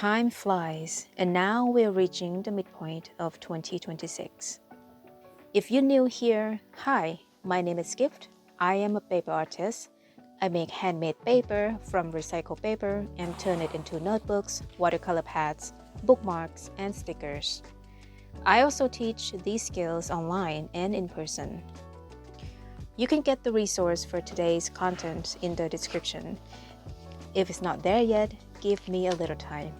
Time flies, and now we're reaching the midpoint of 2026. If you're new here, hi, my name is Gift. I am a paper artist. I make handmade paper from recycled paper and turn it into notebooks, watercolor pads, bookmarks, and stickers. I also teach these skills online and in person. You can get the resource for today's content in the description. If it's not there yet, give me a little time.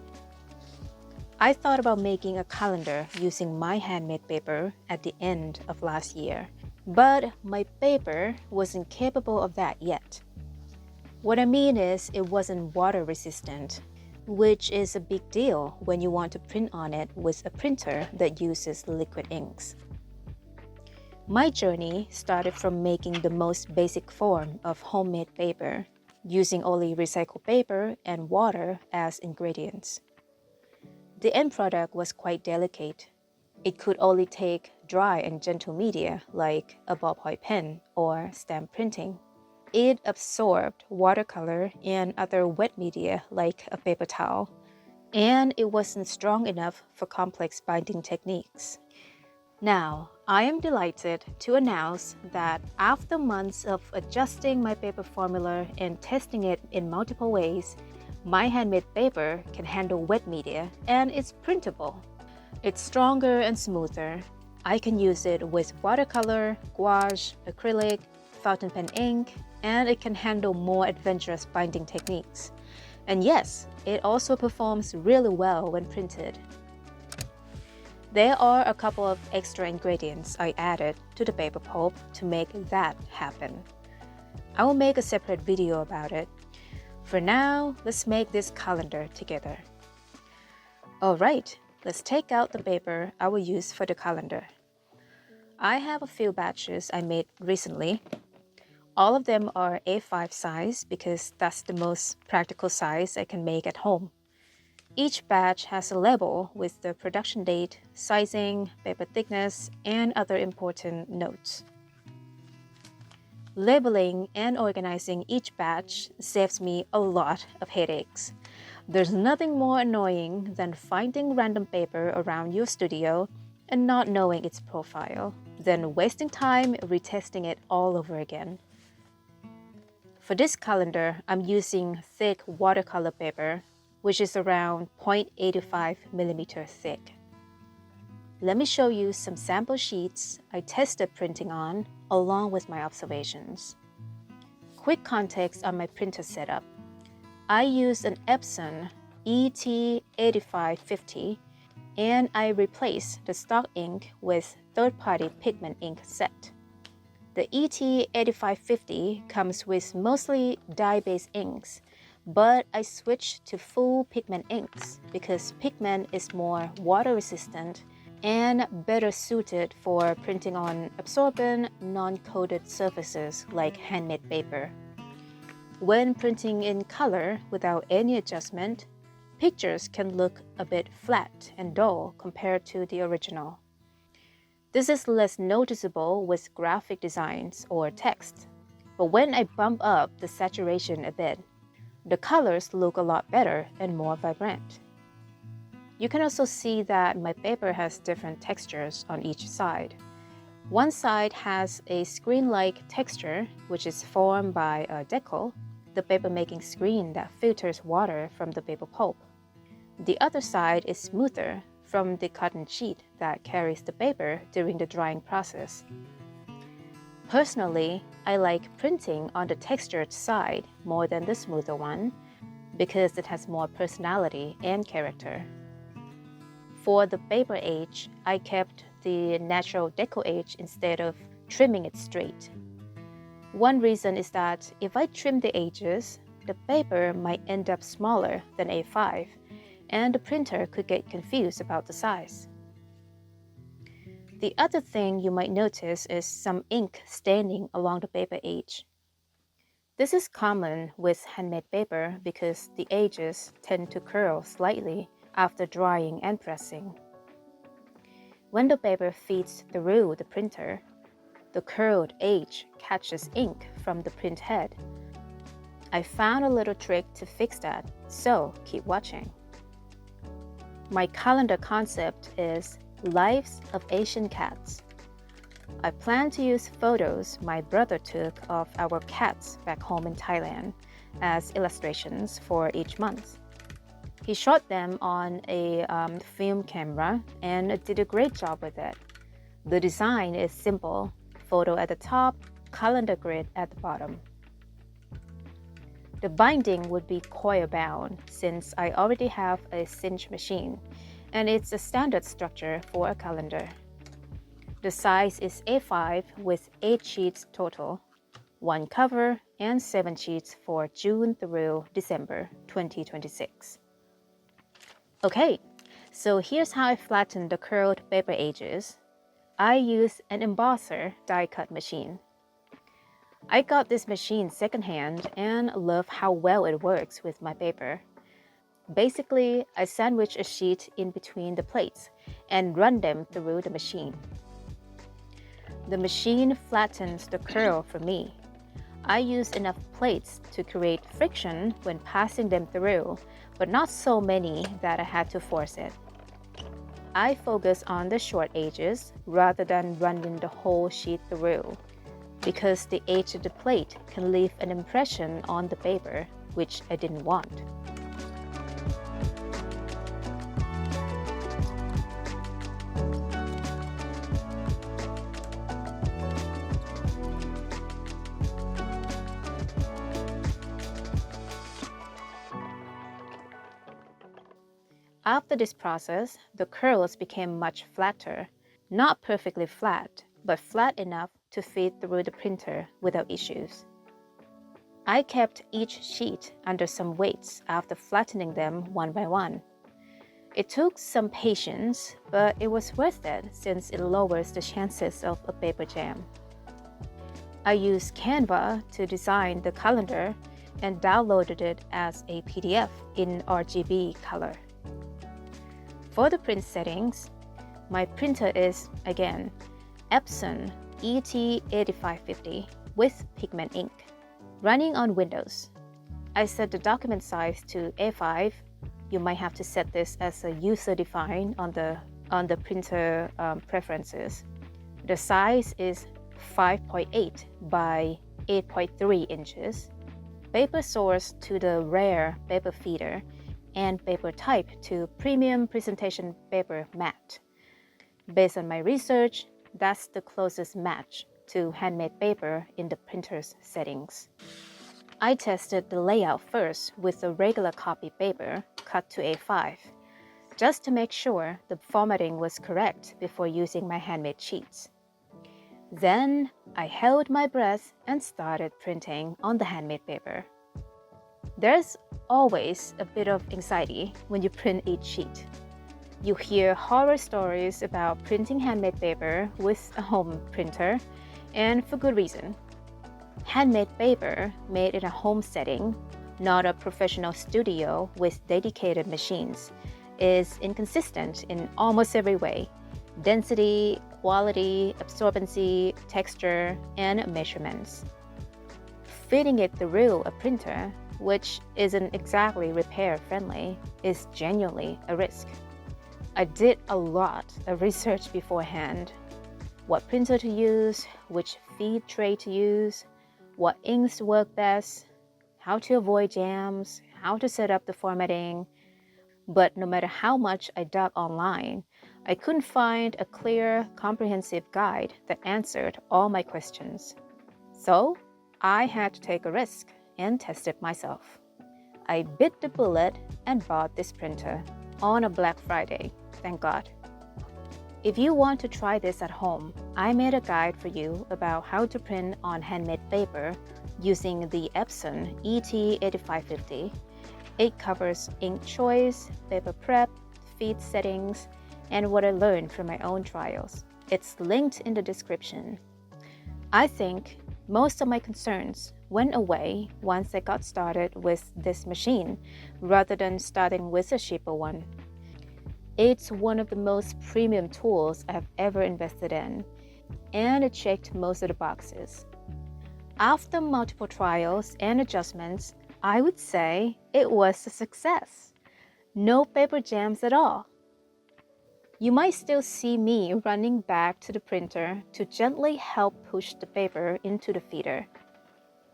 I thought about making a calendar using my handmade paper at the end of last year, but my paper wasn't capable of that yet. What I mean is it wasn't water resistant, which is a big deal when you want to print on it with a printer that uses liquid inks. My journey started from making the most basic form of homemade paper, using only recycled paper and water as ingredients. The end product was quite delicate. It could only take dry and gentle media like a ballpoint pen or stamp printing. It absorbed watercolor and other wet media like a paper towel, and it wasn't strong enough for complex binding techniques. Now, I am delighted to announce that after months of adjusting my paper formula and testing it in multiple ways, my handmade paper can handle wet media and it's printable. It's stronger and smoother. I can use it with watercolor, gouache, acrylic, fountain pen ink, and it can handle more adventurous binding techniques. And yes, it also performs really well when printed. There are a couple of extra ingredients I added to the paper pulp to make that happen. I will make a separate video about it. For now, let's make this calendar together. Alright, let's take out the paper I will use for the calendar. I have a few batches I made recently. All of them are A5 size because that's the most practical size I can make at home. Each batch has a label with the production date, sizing, paper thickness, and other important notes. Labeling and organizing each batch saves me a lot of headaches. There's nothing more annoying than finding random paper around your studio and not knowing its profile, then wasting time retesting it all over again. For this calendar, I'm using thick watercolor paper, which is around 0.85 millimeter thick. Let me show you some sample sheets I tested printing on, along with my observations. Quick context on my printer setup. I used an EPSON ET-8550, and I replaced the stock ink with third-party pigment ink set. The ET-8550 comes with mostly dye-based inks, but I switched to full pigment inks because pigment is more water-resistant and better suited for printing on absorbent, non-coated surfaces like handmade paper. When printing in color without any adjustment, pictures can look a bit flat and dull compared to the original. This is less noticeable with graphic designs or text, but when I bump up the saturation a bit, the colors look a lot better and more vibrant. You can also see that my paper has different textures on each side. One side has a screen-like texture, which is formed by a deckle, the paper-making screen that filters water from the paper pulp. The other side is smoother, from the cotton sheet that carries the paper during the drying process. Personally, I like printing on the textured side more than the smoother one because it has more personality and character. For the paper edge, I kept the natural deckle-edge instead of trimming it straight. One reason is that if I trim the edges, the paper might end up smaller than A5, and the printer could get confused about the size. The other thing you might notice is some ink staining along the paper edge. This is common with handmade paper because the edges tend to curl slightly after drying and pressing. When the paper feeds through the printer, the curled edge catches ink from the print head. I found a little trick to fix that, so keep watching. My calendar concept is Lives of Asian Cats. I plan to use photos my brother took of our cats back home in Thailand as illustrations for each month. He shot them on a film camera and did a great job with it. The design is simple: photo at the top, calendar grid at the bottom. The binding would be coil bound since I already have a cinch machine, and it's a standard structure for a calendar. The size is A5 with 8 sheets total, 1 cover and 7 sheets for June through December 2026. Okay, so here's how I flatten the curled paper edges. I use an embosser die cut machine. I got this machine secondhand and love how well it works with my paper. Basically, I sandwich a sheet in between the plates and run them through the machine. The machine flattens the curl for me. I use enough plates to create friction when passing them through, but not so many that I had to force it. I focus on the short edges rather than running the whole sheet through, because the edge of the plate can leave an impression on the paper, which I didn't want. After this process, the curls became much flatter, not perfectly flat, but flat enough to fit through the printer without issues. I kept each sheet under some weights after flattening them one by one. It took some patience, but it was worth it since it lowers the chances of a paper jam. I used Canva to design the calendar and downloaded it as a PDF in RGB color. For the print settings, my printer is, again, EPSON ET-8550 with pigment ink, running on Windows. I set the document size to A5. You might have to set this as a user-defined on the printer preferences. The size is 5.8 by 8.3 inches. Paper source to the rare paper feeder, and paper type to premium presentation paper matte. Based on my research, that's the closest match to handmade paper in the printer's settings. I tested the layout first with a regular copy paper cut to A5, just to make sure the formatting was correct before using my handmade sheets. Then I held my breath and started printing on the handmade paper. There's always a bit of anxiety when you print each sheet. You hear horror stories about printing handmade paper with a home printer, and for good reason. Handmade paper made in a home setting, not a professional studio with dedicated machines, is inconsistent in almost every way: density, quality, absorbency, texture, and measurements. Fitting it through a printer, which isn't exactly repair-friendly, is genuinely a risk. I did a lot of research beforehand: what printer to use, which feed tray to use, what inks work best, how to avoid jams, how to set up the formatting. But no matter how much I dug online, I couldn't find a clear, comprehensive guide that answered all my questions. So I had to take a risk and test it myself. I bit the bullet and bought this printer on a Black Friday, thank God. If you want to try this at home, I made a guide for you about how to print on handmade paper using the EPSON ET-8550. It covers ink choice, paper prep, feed settings, and what I learned from my own trials. It's linked in the description. I think most of my concerns went away once I got started with this machine rather than starting with a cheaper one. It's one of the most premium tools I've ever invested in, and it checked most of the boxes. After multiple trials and adjustments, I would say it was a success. No paper jams at all. You might still see me running back to the printer to gently help push the paper into the feeder.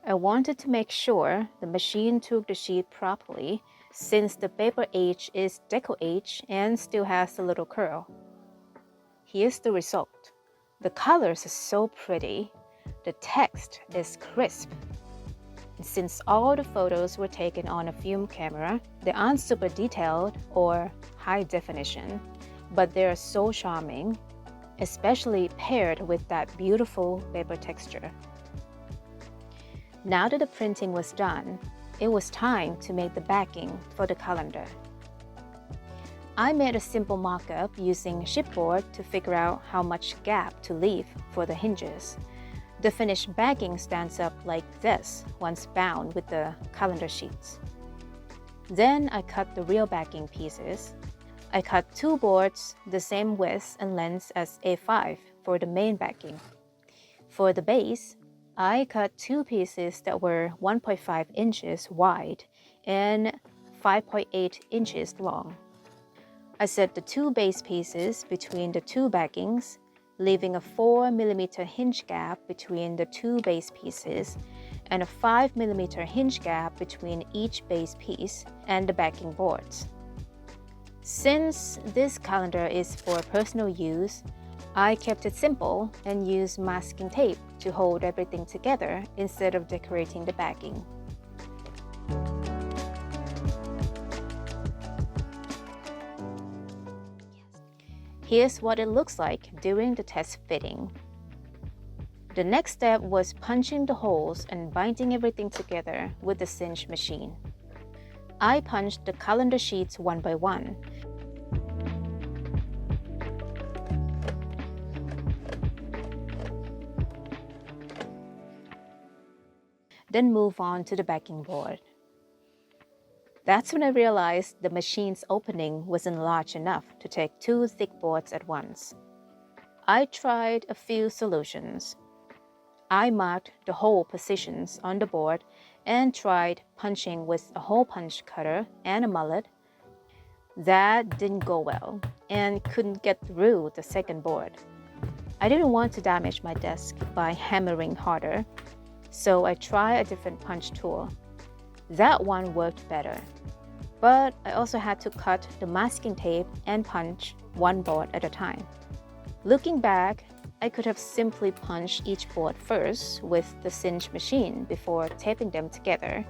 I wanted to make sure the machine took the sheet properly since the paper edge is deckle-edge and still has a little curl. Here's the result. The colors are so pretty. The text is crisp. Since all the photos were taken on a film camera, they aren't super detailed or high definition, but they're so charming, especially paired with that beautiful paper texture. Now that the printing was done, it was time to make the backing for the calendar. I made a simple mock-up using chipboard to figure out how much gap to leave for the hinges. The finished backing stands up like this once bound with the calendar sheets. Then I cut the real backing pieces. I cut 2 boards the same width and length as A5 for the main backing. For the base, I cut 2 pieces that were 1.5 inches wide and 5.8 inches long. I set the 2 base pieces between the 2 backings, leaving a 4 mm hinge gap between the 2 base pieces and a 5 mm hinge gap between each base piece and the backing boards. Since this calendar is for personal use, I kept it simple and used masking tape to hold everything together instead of decorating the backing. Here's what it looks like during the test fitting. The next step was punching the holes and binding everything together with the cinch machine. I punched the calendar sheets one by one. Then move on to the backing board. That's when I realized the machine's opening wasn't large enough to take 2 thick boards at once. I tried a few solutions. I marked the hole positions on the board and tried punching with a hole punch cutter and a mallet. That didn't go well and couldn't get through the second board. I didn't want to damage my desk by hammering harder, so I tried a different punch tool. That one worked better, but I also had to cut the masking tape and punch 1 board at a time. Looking back, I could have simply punched each board first with the cinch machine before taping them together.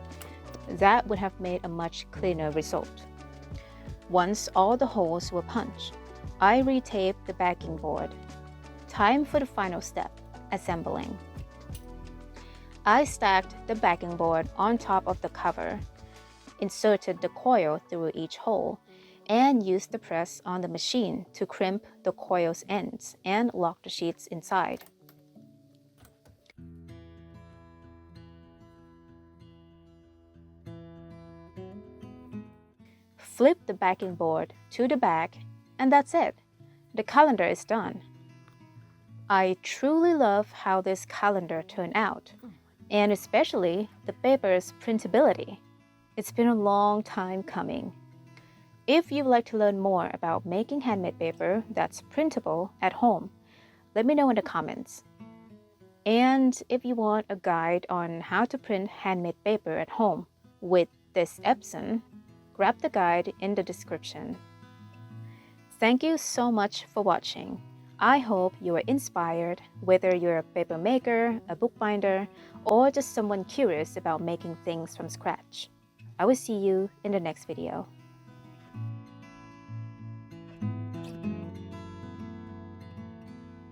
That would have made a much cleaner result. Once all the holes were punched, I retaped the backing board. Time for the final step, assembling. I stacked the backing board on top of the cover, inserted the coil through each hole, and used the press on the machine to crimp the coil's ends and lock the sheets inside. Flip the backing board to the back, and that's it. The calendar is done. I truly love how this calendar turned out, and especially the paper's printability. It's been a long time coming. If you'd like to learn more about making handmade paper that's printable at home, let me know in the comments. And if you want a guide on how to print handmade paper at home with this EPSON, grab the guide in the description. Thank you so much for watching. I hope you are inspired, whether you're a paper maker, a bookbinder, or just someone curious about making things from scratch. I will see you in the next video.